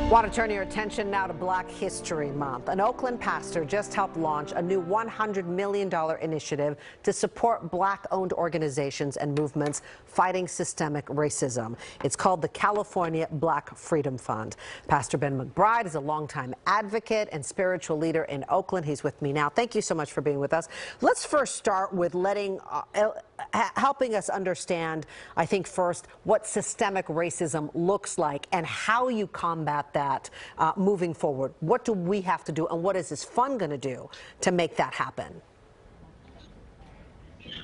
Want to turn your attention now to Black History Month. An Oakland pastor just helped launch a new $100 million initiative to support Black-owned organizations and movements fighting systemic racism. It's called the California Black Freedom Fund. Pastor Ben McBride is a longtime advocate and spiritual leader in Oakland. He's with me now. Thank you so much for being with us. Let's first start with helping us understand, I think first, what systemic racism looks like and how you combat that moving forward. What do we have to do, and what is this fund going to do to make that happen?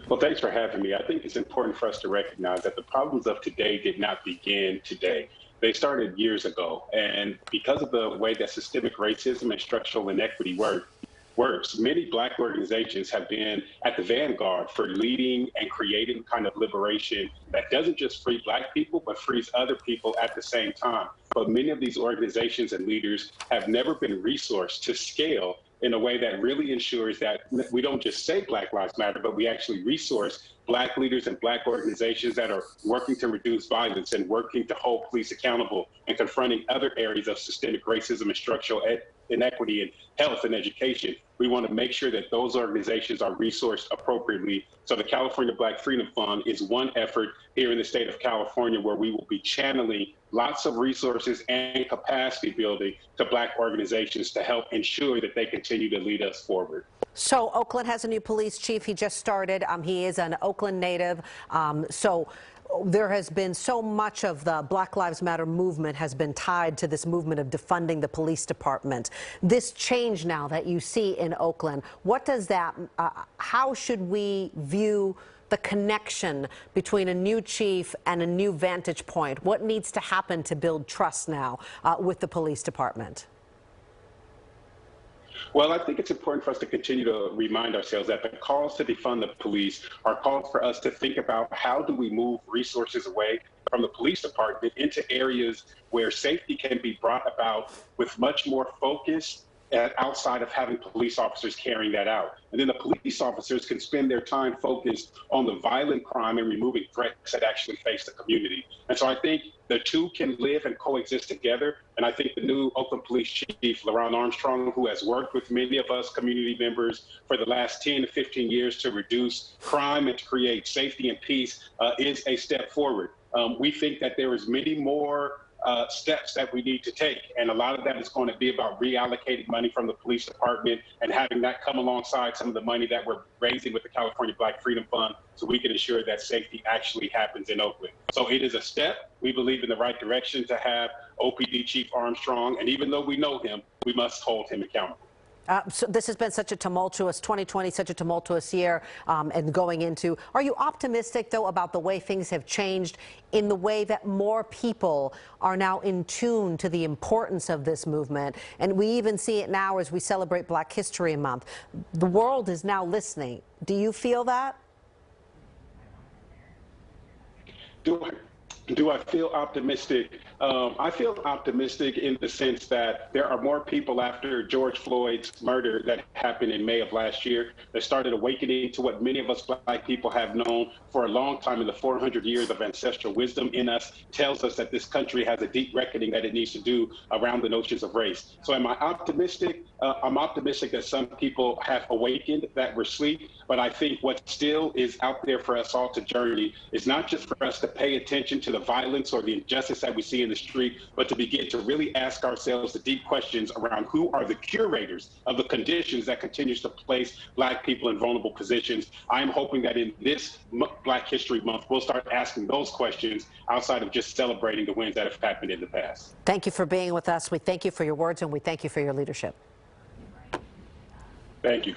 Well, thanks for having me. I think it's important for us to recognize that the problems of today did not begin today. They started years ago, and because of the way that systemic racism and structural inequity works, many Black organizations have been at the vanguard for leading and creating kind of liberation that doesn't just free Black people, but frees other people at the same time. But many of these organizations and leaders have never been resourced to scale in a way that really ensures that we don't just say Black Lives Matter, but we actually resource Black leaders and Black organizations that are working to reduce violence and working to hold police accountable and confronting other areas of systemic racism and structural inequity in health and education. We want to make sure that those organizations are resourced appropriately. So the California Black Freedom Fund is one effort here in the state of California where we will be channeling lots of resources and capacity building to Black organizations to help ensure that they continue to lead us forward. So Oakland has a new police chief. He just started. He is an Oakland native. So there has been so much of the Black Lives Matter movement has been tied to this movement of defunding the police department. This change now that you see in Oakland, what does that, how should we view the connection between a new chief and a new vantage point? What needs to happen to build trust now with the police department? Well, I think it's important for us to continue to remind ourselves that the calls to defund the police are calls for us to think about how do we move resources away from the police department into areas where safety can be brought about with much more focus outside of having police officers carrying that out. And then the police officers can spend their time focused on the violent crime and removing threats that actually face the community. And so I think the two can live and coexist together. And I think the new Oakland Police Chief, LaRon Armstrong, who has worked with many of us community members for the last 10 to 15 years to reduce crime and to create safety and peace, is a step forward. We think that there is many more steps that we need to take. And a lot of that is going to be about reallocating money from the police department and having that come alongside some of the money that we're raising with the California Black Freedom Fund so we can ensure that safety actually happens in Oakland. So it is a step. We believe in the right direction to have OPD Chief Armstrong. And even though we know him, we must hold him accountable. So this has been such a tumultuous 2020, such a tumultuous year, and going into. Are you optimistic, though, about the way things have changed in the way that more people are now in tune to the importance of this movement? And we even see it now as we celebrate Black History Month. The world is now listening. Do you feel that? Do I feel optimistic? I feel optimistic in the sense that there are more people after George Floyd's murder that happened in May of last year that started awakening to what many of us Black people have known for a long time, in the 400 years of ancestral wisdom in us tells us that this country has a deep reckoning that it needs to do around the notions of race. So am I optimistic? I'm optimistic that some people have awakened that were asleep, but I think what still is out there for us all to journey is not just for us to pay attention to the violence or the injustice that we see in the street, but to begin to really ask ourselves the deep questions around who are the curators of the conditions that continues to place Black people in vulnerable positions. I'm hoping that in this Black History Month, we'll start asking those questions outside of just celebrating the wins that have happened in the past. Thank you for being with us. We thank you for your words, and we thank you for your leadership. Thank you.